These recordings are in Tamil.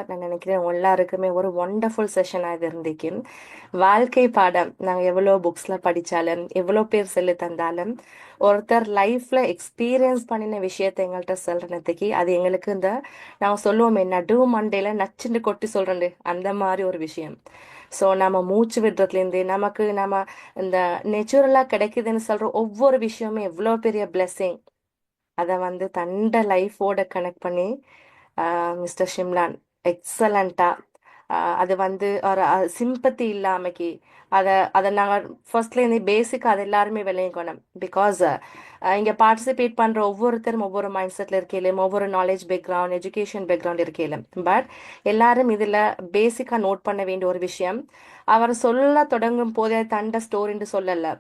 நான் நினைக்கிறேன் எல்லாருக்குமே ஒரு ஒண்டர்ஃபுல் செஷனாக இது இருந்துச்சு. வாழ்க்கை பாடம் நாங்கள் எவ்வளோ புக்ஸில் படித்தாலும் எவ்வளோ பேர் சொல்லி தந்தாலும் ஒருத்தர் லைஃப்பில் எக்ஸ்பீரியன்ஸ் பண்ணின விஷயத்தை எங்கள்கிட்ட சொல்கிறதுக்கு அது எங்களுக்கு இந்த நாங்கள் சொல்லுவோமே நடு மண்டையில் நச்சுண்டு கொட்டி சொல்கிறேன் அந்த மாதிரி ஒரு விஷயம். ஸோ நம்ம மூச்சு விடுறதுலேருந்து நமக்கு நம்ம இந்த நேச்சுரலாக கிடைக்குதுன்னு சொல்கிற ஒவ்வொரு விஷயமும் எவ்வளோ பெரிய பிளெஸ்ஸிங். அதை வந்து தண்ட லைஃபோட கனெக்ட் பண்ணி மிஸ்டர் ஷிம்லான் எக்ஸலண்ட்டாக அது வந்து ஒரு சிம்பத்தி இல்லாமக்கி அதை நாங்கள் ஃபர்ஸ்ட்லேருந்து பேசிக்காக அது எல்லாருமே விளையக்கணும். பிகாஸ் இங்கே பார்ட்டிசிபேட் பண்ணுற ஒவ்வொருத்தரும் ஒவ்வொரு மைண்ட் செட்டில் இருக்கையிலும் ஒவ்வொரு நாலேஜ் பேக்ரவுண்ட் எஜுகேஷன் பேக்ரவுண்ட் இருக்கையிலும் பட் எல்லாரும் இதில் பேசிக்காக நோட் பண்ண வேண்டிய ஒரு விஷயம், அவர் சொல்ல தொடங்கும் போதே தண்ட ஸ்டோரின்னு சொல்லலை.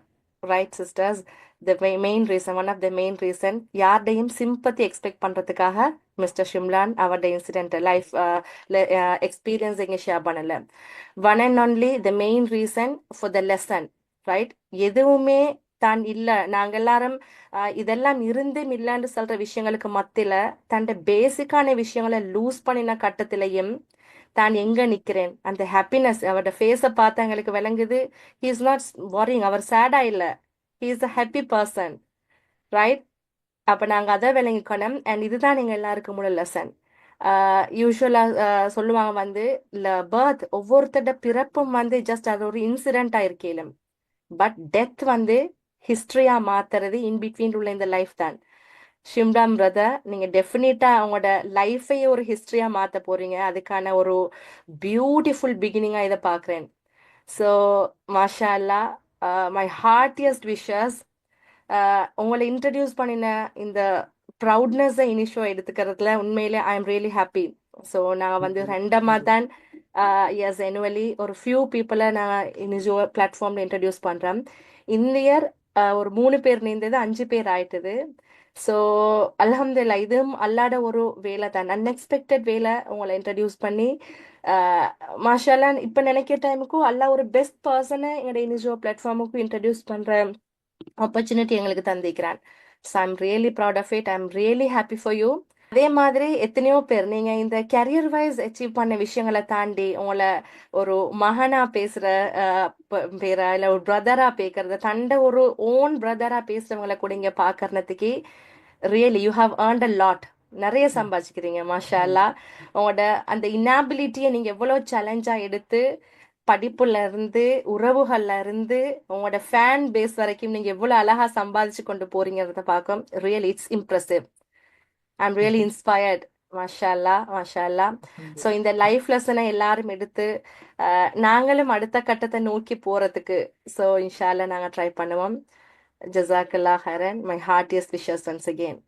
Right sisters, main reason one of the main reason யார்டையும் சிம்பத்தி எக்ஸ்பெக்ட் பண்ணுறதுக்காக மிஸ்டர் ஷிம்லான் அவருடைய இன்சிடென்ட் லைஃப் எக்ஸ்பீரியன்ஸ் இங்கே ஷேர் பண்ணல. One and only the main reason for the lesson. Right, எதுவுமே தான் இல்லை நாங்கள் எல்லாரும் இதெல்லாம் இருந்தும் இல்லைன்னு சொல்ற விஷயங்களுக்கு மத்தியில் தன் பேசிக்கான விஷயங்களை லூஸ் பண்ணின கட்டத்திலையும் தான் எங்க நிக்கிறேன் அந்த ஹாப்பினஸ் அவரோட ஃபேஸை பார்த்து எங்களுக்கு விளங்குது. ஹி இஸ் நாட் வாரிங், அவர் சேடா இல்லை, he is a happy person. Right, அப்போ நாங்கள் அதை விளங்கிக்கணும். அண்ட் இதுதான் நீங்கள் எல்லாருக்கும் முழு லெசன். யூஸ்வலாக சொல்லுவாங்க வந்து இல்லை பர்த் ஒவ்வொருத்தரோட பிறப்பும் வந்து ஜஸ்ட் அது ஒரு இன்சிடென்ட்டாக இருக்கலும், பட் டெத் வந்து ஹிஸ்ட்ரியாக மாத்துறது இன் பிட்வீன் உள்ள இந்த லைஃப் தான். ஷிம்டாம் பிரதர், நீங்கள் டெஃபினட்டாக அவங்களோட லைஃபையே ஒரு ஹிஸ்ட்ரியாக மாற்ற போகிறீங்க. அதுக்கான ஒரு பியூட்டிஃபுல் பிகினிங்காக இதை பார்க்குறேன். So Masha Allah, my heartiest wishes. உங்களை இன்ட்ரடியூஸ் பண்ணின இந்த ப்ரௌட்னஸை இனிஷோ எடுத்துக்கிறதுல உண்மையிலே I am really happy. So நாங்கள் வந்து ரெண்டமாக தான் எஸ் annually ஒரு ஃபியூ பீப்புளை நாங்கள் இனிஷோ பிளாட்ஃபார்மில் இன்ட்ரடியூஸ் பண்ணுறோம். இந்த இயர் ஒரு 3 பேர் நீந்தது 5 பேர் ஆயிட்டுது. ஸோ அல்ஹம்துலில்லாஹ், இதுவும் அல்லாட ஒரு வேலை தான், அன்எக்ஸ்பெக்டட் வேலை உங்களை இன்ட்ரடியூஸ் பண்ணி மாஷால்லா இப்போ நினைக்கிற டைமுக்கும் அல்லா ஒரு பெஸ்ட் பர்சனை எங்களோட இனிஷோ பிளாட்ஃபார்முக்கும் இன்ட்ரடியூஸ் பண்ணுற ஆப்பர்ச்சுனிட்டி எங்களுக்கு தந்திக்கிறான். So I'm really proud of it, I'm really happy for you. அதே மாதிரி எத்தனையோ பேர் நீங்க இந்த கெரியர் வைஸ் அச்சீவ் பண்ண விஷயங்களை தாண்டி உங்களை ஒரு மகனா பேசுற பேரா இல்ல ஒரு பிரதரா பேசுறத தண்ட ஒரு ஓன் பிரதரா பேசுறவங்களை கூட இங்க பாக்கறதுக்கு really you have earned a lot. நிறைய சம்பாதிக்கிறீங்க மாஷா அல்லா. உங்களோட அந்த இன்னாபிலிட்டியை நீங்க எவ்வளவு சேலஞ்சா எடுத்து படிப்புல இருந்து உறவுகள்ல இருந்து உங்களோட ஃபேன் பேஸ் வரைக்கும் நீங்க எவ்வளவு அழகா சம்பாதிச்சு கொண்டு போறீங்கிறத பார்க்கும். Really it's impressive. I'm really inspired. Masha Allah, Masha Allah. So இந்த லைஃப் லெசனை எல்லாரும் எடுத்து நாங்களும் அடுத்த கட்டத்தை நோக்கி போறதுக்கு ஸோ இன்ஷா அல்லா நாங்கள் ட்ரை பண்ணுவோம். ஜசாக்கல்லா Haran, my heartiest wishes once again.